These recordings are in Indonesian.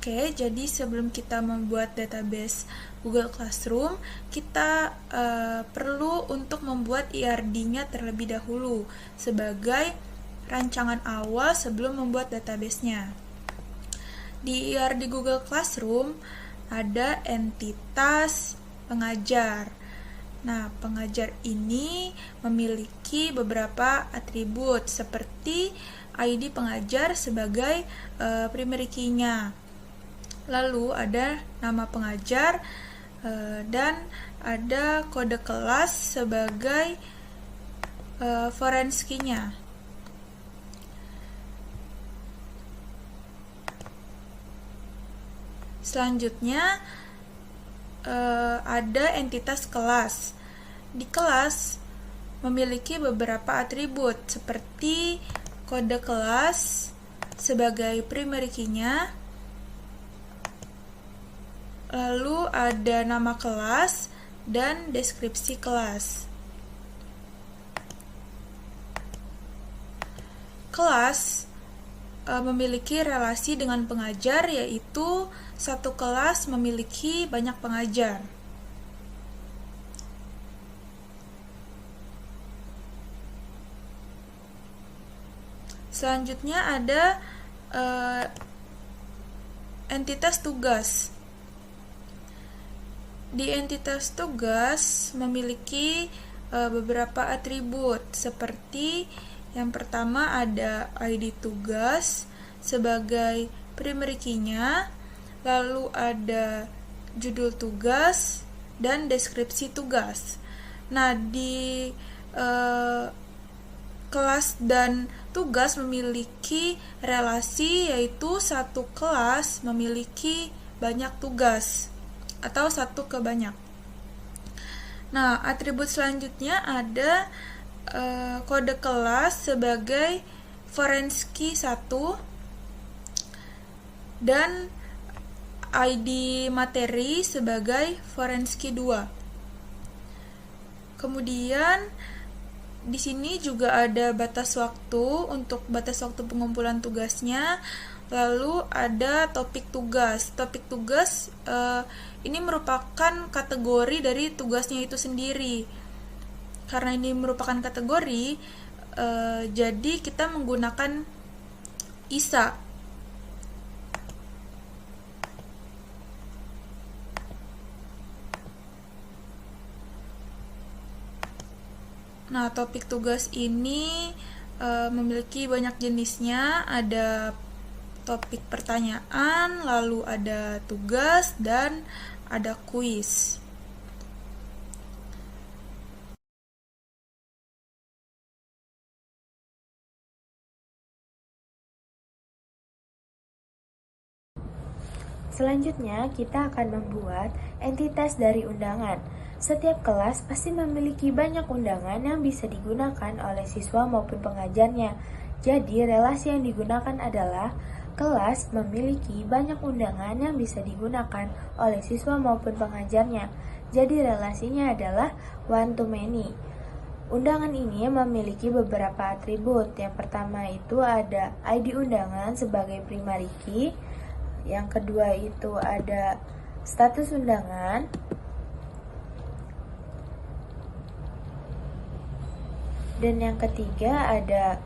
Oke, jadi sebelum kita membuat database Google Classroom, kita perlu untuk membuat IRD-nya terlebih dahulu sebagai rancangan awal sebelum membuat database-nya. Di IRD Google Classroom ada entitas pengajar. Nah, pengajar ini memiliki beberapa atribut seperti ID pengajar sebagai primary key-nya. Lalu ada nama pengajar dan ada kode kelas sebagai foreign key-nya. Selanjutnya ada entitas kelas. Di kelas memiliki beberapa atribut seperti kode kelas sebagai primary key-nya, lalu ada nama kelas dan deskripsi kelas. Kelas memiliki relasi dengan pengajar, yaitu satu kelas memiliki banyak pengajar. Selanjutnya ada entitas tugas. Di entitas tugas memiliki beberapa atribut seperti yang pertama ada ID tugas sebagai primary key-nya, lalu ada judul tugas dan deskripsi tugas. Nah, di kelas dan tugas memiliki relasi, yaitu satu kelas memiliki banyak tugas atau satu ke banyak. Nah, atribut selanjutnya ada kode kelas sebagai foreign key 1 dan ID materi sebagai foreign key 2. Kemudian di sini juga ada batas waktu untuk batas waktu pengumpulan tugasnya. Lalu ada topik tugas. Topik tugas ini merupakan kategori dari tugasnya itu sendiri. Karena ini merupakan kategori, jadi kita menggunakan ISA. Nah, topik tugas ini memiliki banyak jenisnya. Ada topik pertanyaan, lalu ada tugas, dan ada kuis. Selanjutnya, kita akan membuat entitas dari undangan. Setiap kelas pasti memiliki banyak undangan yang bisa digunakan oleh siswa maupun pengajarnya. Jadi, relasi yang digunakan adalah kelas memiliki banyak undangan yang bisa digunakan oleh siswa maupun pengajarnya. Jadi, relasinya adalah one to many. Undangan ini memiliki beberapa atribut. Yang pertama itu ada ID undangan sebagai primary key. Yang kedua itu ada status undangan. Dan yang ketiga ada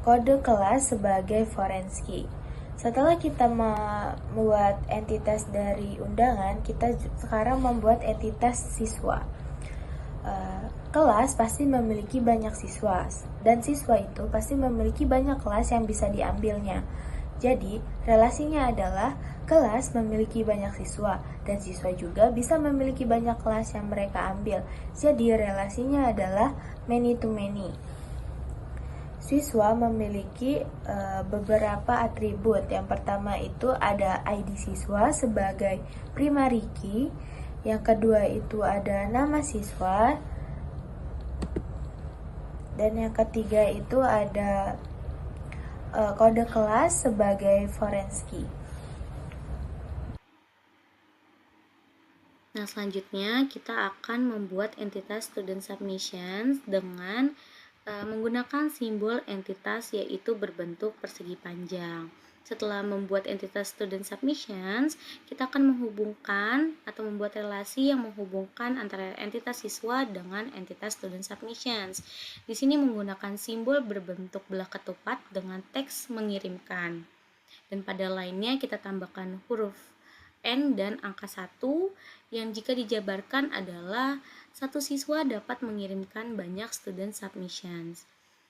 kode kelas sebagai foreign key. Setelah kita membuat entitas dari undangan, kita sekarang membuat entitas siswa. Kelas pasti memiliki banyak siswa, dan siswa itu pasti memiliki banyak kelas yang bisa diambilnya. Jadi, relasinya adalah kelas memiliki banyak siswa, dan siswa juga bisa memiliki banyak kelas yang mereka ambil. Jadi, relasinya adalah many to many. Siswa memiliki beberapa atribut. Yang pertama itu ada ID siswa sebagai primary key. Yang kedua itu ada nama siswa. Dan yang ketiga itu ada kode kelas sebagai forenski. Nah, selanjutnya kita akan membuat entitas student submissions dengan menggunakan simbol entitas yaitu berbentuk persegi panjang. Setelah membuat entitas student submissions, kita akan menghubungkan atau membuat relasi yang menghubungkan antara entitas siswa dengan entitas student submissions. Di sini menggunakan simbol berbentuk belah ketupat dengan teks mengirimkan. Dan pada lainnya kita tambahkan huruf N dan angka 1 yang jika dijabarkan adalah satu siswa dapat mengirimkan banyak student submissions.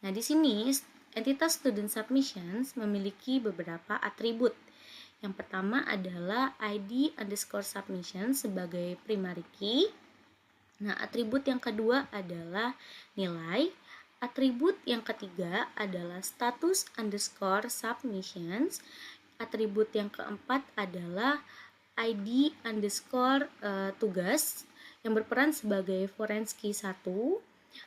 Nah, di sini entitas student submissions memiliki beberapa atribut. Yang pertama adalah ID underscore submission sebagai primary key. Nah, atribut yang kedua adalah nilai. Atribut yang ketiga adalah status underscore submissions. Atribut yang keempat adalah ID underscore tugas yang berperan sebagai forenski 1.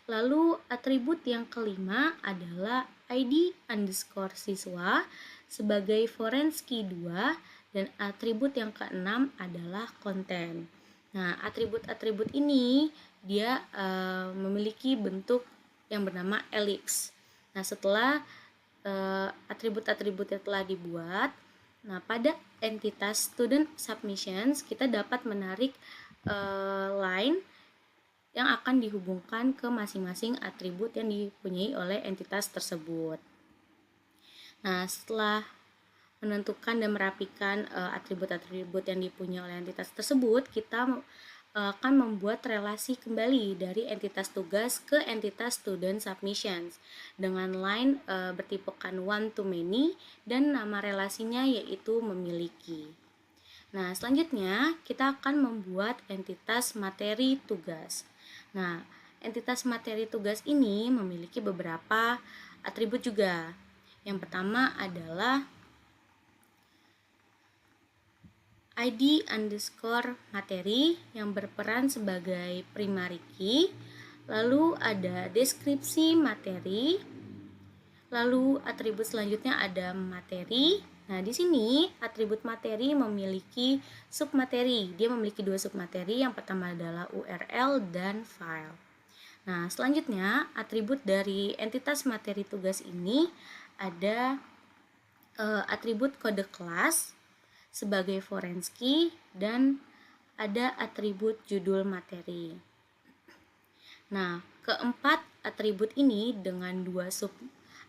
Lalu atribut yang kelima adalah ID underscore siswa sebagai forenski 2 dan atribut yang keenam adalah konten. Nah, atribut-atribut ini dia memiliki bentuk yang bernama elips. Nah, setelah atribut-atributnya telah dibuat, nah pada entitas student submissions kita dapat menarik line yang akan dihubungkan ke masing-masing atribut yang dipunyai oleh entitas tersebut. Nah, setelah menentukan dan merapikan atribut-atribut yang dipunyai oleh entitas tersebut, kita akan membuat relasi kembali dari entitas tugas ke entitas student submissions dengan line bertipekan one to many dan nama relasinya yaitu memiliki. Nah, selanjutnya kita akan membuat entitas materi tugas. Nah, entitas materi tugas ini memiliki beberapa atribut juga. Yang pertama adalah ID underscore materi yang berperan sebagai primary key. Lalu ada deskripsi materi. Lalu atribut selanjutnya ada materi. Nah, di sini atribut materi memiliki submateri. Dia memiliki dua submateri. Yang pertama adalah URL dan file. Nah, selanjutnya atribut dari entitas materi tugas ini ada atribut kode kelas sebagai forenski dan ada atribut judul materi. Nah, keempat atribut ini dengan dua sub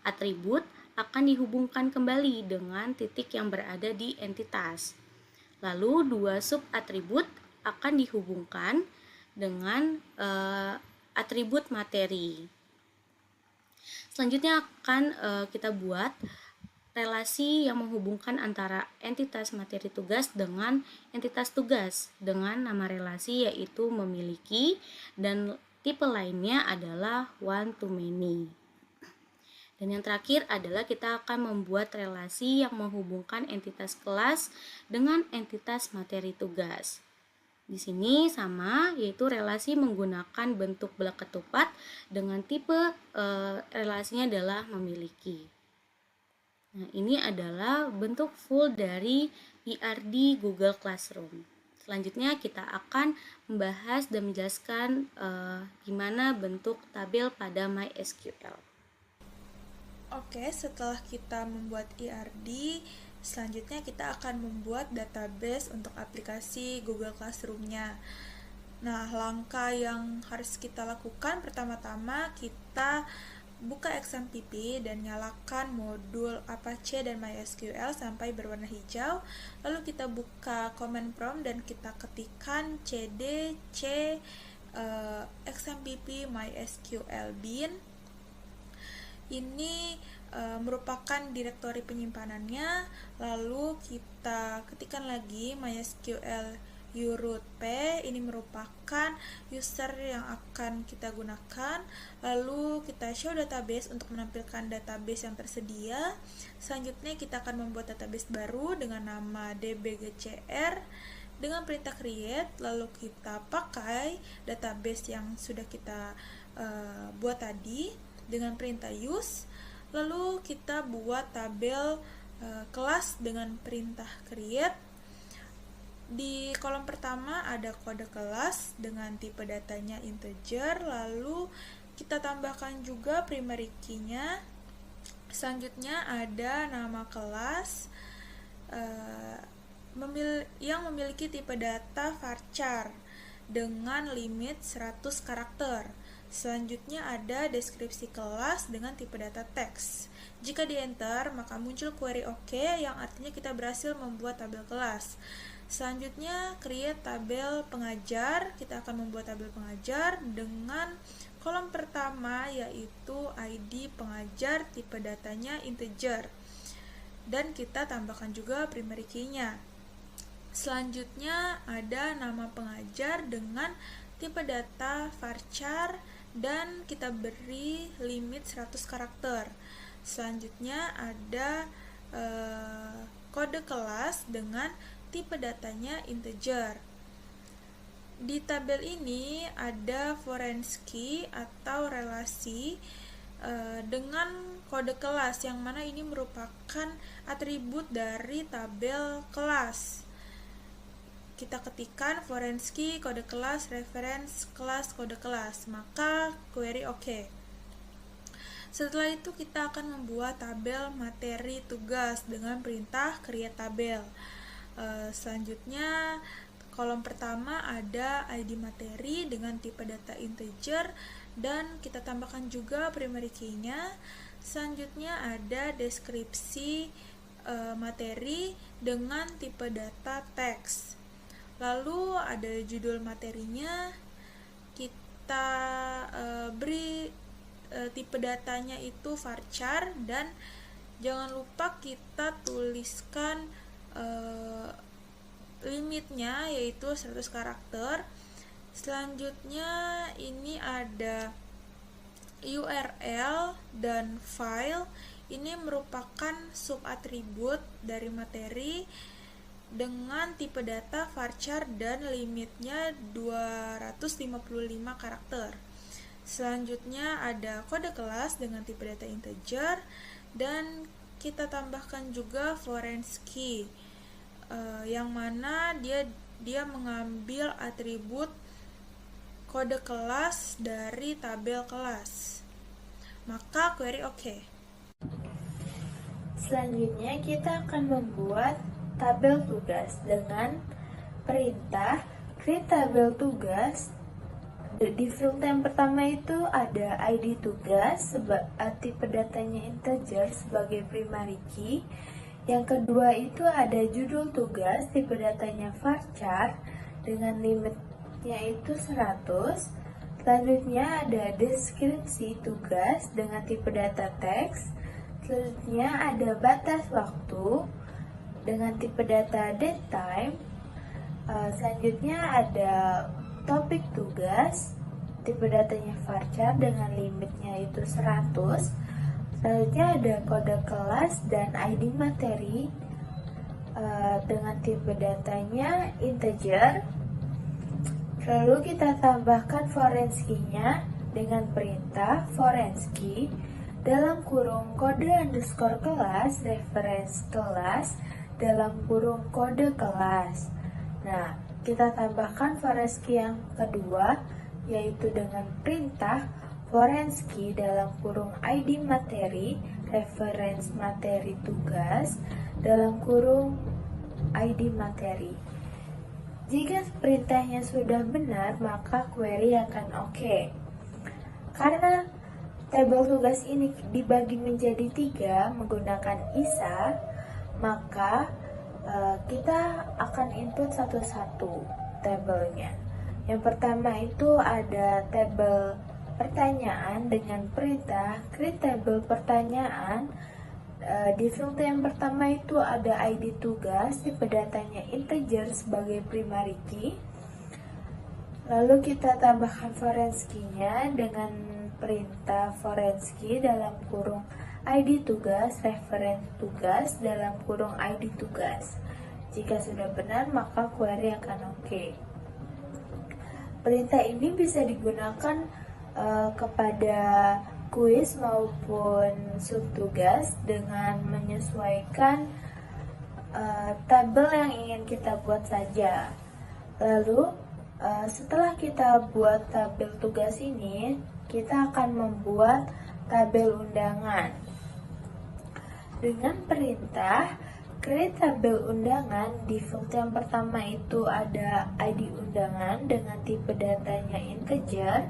atribut akan dihubungkan kembali dengan titik yang berada di entitas. Lalu dua sub atribut akan dihubungkan dengan atribut materi. Selanjutnya akan kita buat relasi yang menghubungkan antara entitas materi tugas dengan entitas tugas dengan nama relasi yaitu memiliki dan tipe lainnya adalah one to many. Dan yang terakhir adalah kita akan membuat relasi yang menghubungkan entitas kelas dengan entitas materi tugas. Di sini sama, yaitu relasi menggunakan bentuk belah ketupat dengan tipe relasinya adalah memiliki. Nah, ini adalah bentuk full dari IRD Google Classroom. Selanjutnya kita akan membahas dan menjelaskan gimana bentuk tabel pada MySQL. Oke, setelah kita membuat IRD, selanjutnya kita akan membuat database untuk aplikasi Google Classroom-nya. Nah, langkah yang harus kita lakukan pertama-tama kita buka XMPP dan nyalakan modul Apache dan MySQL sampai berwarna hijau. Lalu kita buka command prompt dan kita ketikkan cd c XMPP MySQL bin. Ini merupakan direktori penyimpanannya. Lalu kita ketikkan lagi MySQL uroot p, ini merupakan user yang akan kita gunakan. Lalu kita show database untuk menampilkan database yang tersedia. Selanjutnya kita akan membuat database baru dengan nama dbgcr dengan perintah create. Lalu kita pakai database yang sudah kita buat tadi. dengan perintah use. Lalu kita buat tabel kelas dengan perintah create. Di kolom pertama ada kode kelas dengan tipe datanya integer, lalu kita tambahkan juga primary key-nya. Selanjutnya ada nama kelas yang memiliki tipe data varchar dengan limit 100 karakter. Selanjutnya ada deskripsi kelas dengan tipe data teks. Jika di enter, maka muncul query OK yang artinya kita berhasil membuat tabel kelas. Selanjutnya create tabel pengajar. Kita akan membuat tabel pengajar dengan kolom pertama yaitu ID pengajar, tipe datanya integer, dan kita tambahkan juga primary key-nya. Selanjutnya ada nama pengajar dengan tipe data varchar dan kita beri limit 100 karakter. Selanjutnya ada kode kelas dengan tipe datanya integer. Di tabel ini ada foreign key atau relasi dengan kode kelas, yang mana ini merupakan atribut dari tabel kelas. Kita ketikkan foreign key, kode kelas, reference kelas, kode kelas, maka query OK. Setelah itu kita akan membuat tabel materi tugas dengan perintah create tabel. Selanjutnya kolom pertama ada ID materi dengan tipe data integer dan kita tambahkan juga primary key-nya. Selanjutnya ada deskripsi materi dengan tipe data teks. Lalu ada judul materinya, kita beri tipe datanya itu varchar dan jangan lupa kita tuliskan limitnya yaitu 100 karakter. Selanjutnya ini ada URL dan file. Ini merupakan subatribut dari materi dengan tipe data varchar dan limitnya 255 karakter. Selanjutnya ada kode kelas dengan tipe data integer dan kita tambahkan juga foreign key, yang mana dia mengambil atribut kode kelas dari tabel kelas. Maka query OK. Selanjutnya kita akan membuat tabel tugas dengan perintah create tabel tugas. Di field yang pertama itu ada ID tugas, tipe datanya integer sebagai primary key. Yang kedua itu ada judul tugas, tipe datanya varchar dengan limitnya itu 100. Selanjutnya ada deskripsi tugas dengan tipe data teks. Selanjutnya ada batas waktu dengan tipe data date time. Selanjutnya ada topik tugas, tipe datanya varchar dengan limitnya itu 100. Selanjutnya ada kode kelas dan ID materi dengan tipe datanya integer. Lalu kita tambahkan foreign key-nya dengan perintah foreign key dalam kurung kode underscore kelas reference kelas dalam kurung kode kelas. Nah, kita tambahkan foreign key yang kedua yaitu dengan perintah foreign key dalam kurung ID materi reference materi tugas dalam kurung ID materi. Jika perintahnya sudah benar, maka query akan OK. Karena tabel tugas ini dibagi menjadi 3 menggunakan ISA, maka kita akan input satu-satu tabelnya. Yang pertama itu ada tabel pertanyaan dengan perintah create tabel pertanyaan. Di field yang pertama itu ada ID tugas, tipe datanya integer sebagai primary key. Lalu kita tambahkan foreign key-nya dengan perintah foreign key dalam kurung ID tugas, reference tugas dalam kurung ID tugas. Jika sudah benar, maka query akan OK. Perintah ini bisa digunakan kepada kuis maupun subtugas dengan menyesuaikan tabel yang ingin kita buat saja. Lalu setelah kita buat tabel tugas ini, kita akan membuat tabel undangan. Dengan perintah create tabel undangan, di field yang pertama itu ada ID undangan dengan tipe datanya integer.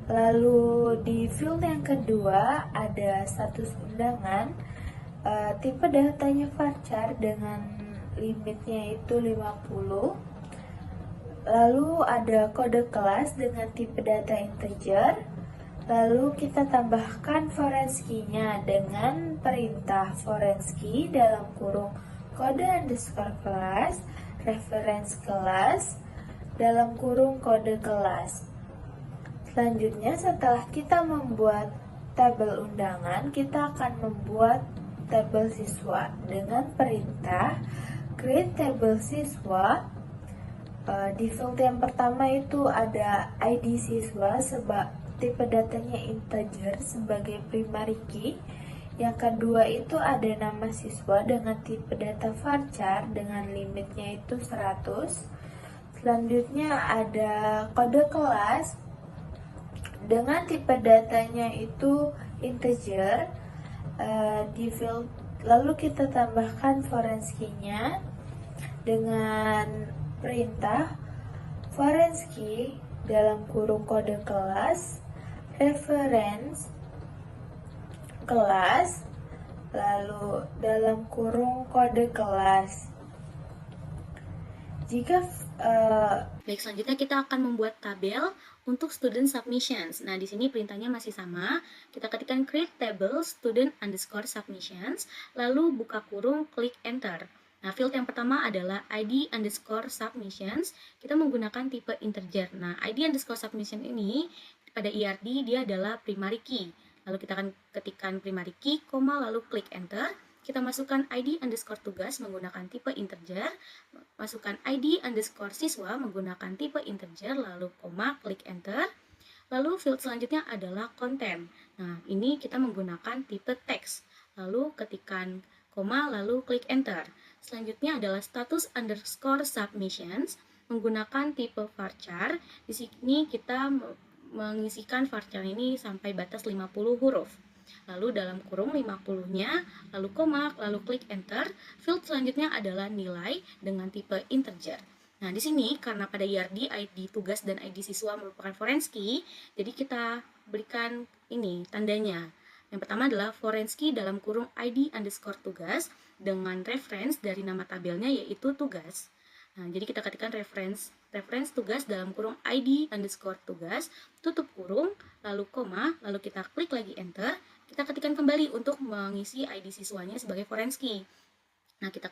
Lalu di field yang kedua ada status undangan, tipe datanya varchar dengan limitnya itu 50. Lalu ada kode kelas dengan tipe data integer. Lalu kita tambahkan foreign key-nya dengan perintah foreign key dalam kurung kode underscore kelas, reference kelas, dalam kurung kode kelas. Selanjutnya setelah kita membuat tabel undangan, kita akan membuat tabel siswa dengan perintah create tabel siswa. Di field yang pertama itu ada ID siswa sebab tipe datanya integer sebagai primary key. Yang kedua itu ada nama siswa dengan tipe data varchar dengan limitnya itu 100. Selanjutnya ada kode kelas dengan tipe datanya itu integer. Di field lalu kita tambahkan foreign key-nya dengan perintah foreign key dalam kurung kode kelas, reference kelas, lalu dalam kurung kode kelas. Jika Baik, selanjutnya kita akan membuat tabel untuk student submissions. Nah, di sini perintahnya masih sama. Kita ketikkan create table student underscore submissions, lalu buka kurung, klik enter. Nah, field yang pertama adalah ID underscore submissions. Kita menggunakan tipe integer. Nah, ID underscore submission ini pada IRD dia adalah primary key. Lalu kita akan ketikkan primary key, lalu klik enter. Kita masukkan ID underscore tugas menggunakan tipe integer, masukkan ID underscore siswa menggunakan tipe integer, lalu klik enter. Lalu field selanjutnya adalah content. Nah, ini kita menggunakan tipe teks, lalu ketikkan lalu klik enter. Selanjutnya adalah status underscore submissions menggunakan tipe varchar. Di sini kita mengisikan varchar ini sampai batas 50 huruf. Lalu dalam kurung 50-nya, lalu lalu klik enter. Field selanjutnya adalah nilai dengan tipe integer. Nah, di sini karena pada IRD ID tugas dan ID siswa merupakan foreign key, jadi kita berikan ini tandanya. Yang pertama adalah foreign key dalam kurung ID underscore tugas dengan reference dari nama tabelnya yaitu tugas. Nah, jadi kita ketikkan reference tugas dalam kurung ID underscore tugas, tutup kurung, lalu lalu kita klik lagi enter. Kita ketikkan kembali untuk mengisi ID siswanya sebagai foreign key. Nah, kita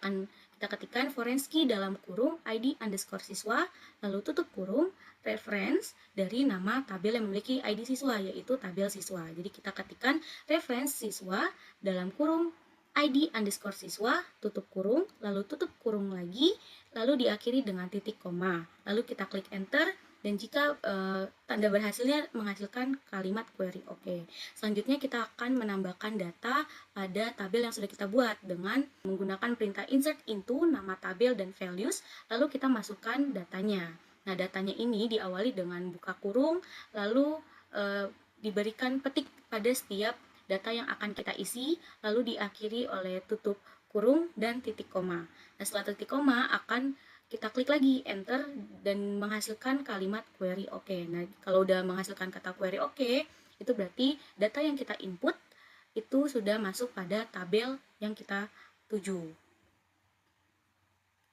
ketikkan foreign key dalam kurung ID underscore siswa, lalu tutup kurung, reference dari nama tabel yang memiliki ID siswa, yaitu tabel siswa. Jadi kita ketikkan reference siswa dalam kurung ID underscore siswa, tutup kurung, lalu tutup kurung lagi, lalu diakhiri dengan titik koma. Lalu kita klik enter. Dan jika tanda berhasilnya menghasilkan kalimat query OK. Selanjutnya kita akan menambahkan data pada tabel yang sudah kita buat dengan menggunakan perintah insert into nama tabel dan values, lalu kita masukkan datanya. Nah, datanya ini diawali dengan buka kurung, lalu diberikan petik pada setiap data yang akan kita isi, lalu diakhiri oleh tutup kurung dan titik koma. Nah, setelah titik koma akan kita klik lagi enter dan menghasilkan kalimat query OK. Nah, kalau udah menghasilkan kata query OK, itu berarti data yang kita input itu sudah masuk pada tabel yang kita tuju.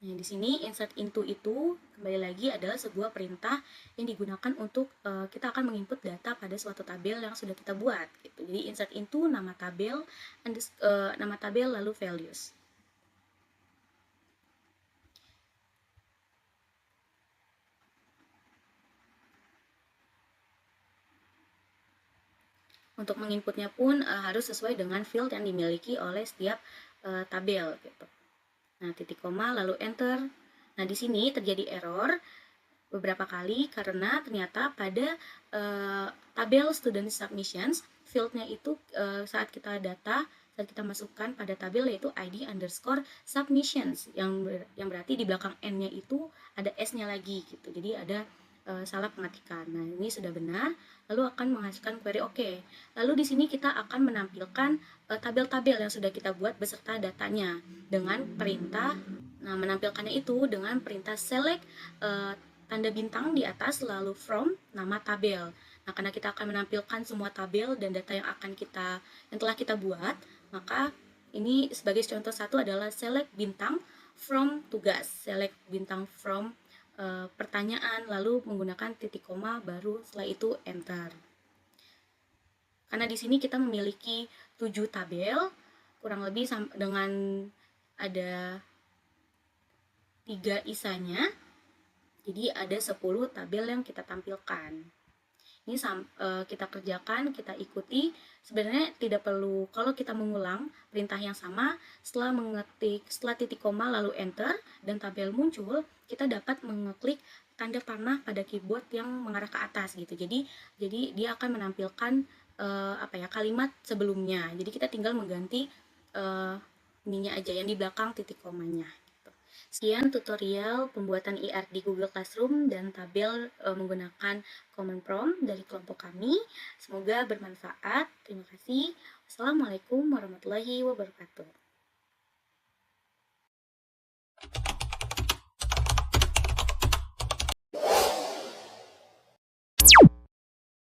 Nah, di sini insert into itu kembali lagi adalah sebuah perintah yang digunakan untuk kita akan menginput data pada suatu tabel yang sudah kita buat. Gitu. Jadi insert into nama tabel lalu values. Untuk menginputnya pun harus sesuai dengan field yang dimiliki oleh setiap tabel gitu. Nah, titik koma lalu enter. Nah, di sini terjadi error beberapa kali karena ternyata pada tabel student submissions fieldnya itu saat kita masukkan pada tabel yaitu ID underscore submissions yang berarti di belakang N-nya itu ada S-nya lagi gitu. Jadi ada salah pengetikan. Nah, ini sudah benar, lalu akan menghasilkan query OK. Lalu di sini kita akan menampilkan tabel-tabel yang sudah kita buat beserta datanya dengan perintah. Nah, menampilkannya itu dengan perintah select tanda bintang di atas lalu from nama tabel. Nah, karena kita akan menampilkan semua tabel dan data yang telah kita buat, maka ini sebagai contoh satu adalah select bintang from tugas, select bintang from pertanyaan, lalu menggunakan titik koma, baru setelah itu enter. Karena di sini kita memiliki 7 tabel, kurang lebih dengan ada 3 isanya, jadi ada 10 tabel yang kita tampilkan. Ini kita kerjakan, kita ikuti. Sebenarnya tidak perlu, kalau kita mengulang perintah yang sama, setelah titik koma lalu enter dan tabel muncul, kita dapat mengeklik tanda panah pada keyboard yang mengarah ke atas gitu. Jadi dia akan menampilkan kalimat sebelumnya. Jadi kita tinggal mengganti ininya aja yang di belakang titik komanya. Sekian tutorial pembuatan IR di Google Classroom dan tabel menggunakan Command Prompt dari kelompok kami. Semoga bermanfaat. Terima kasih. Wassalamualaikum warahmatullahi wabarakatuh.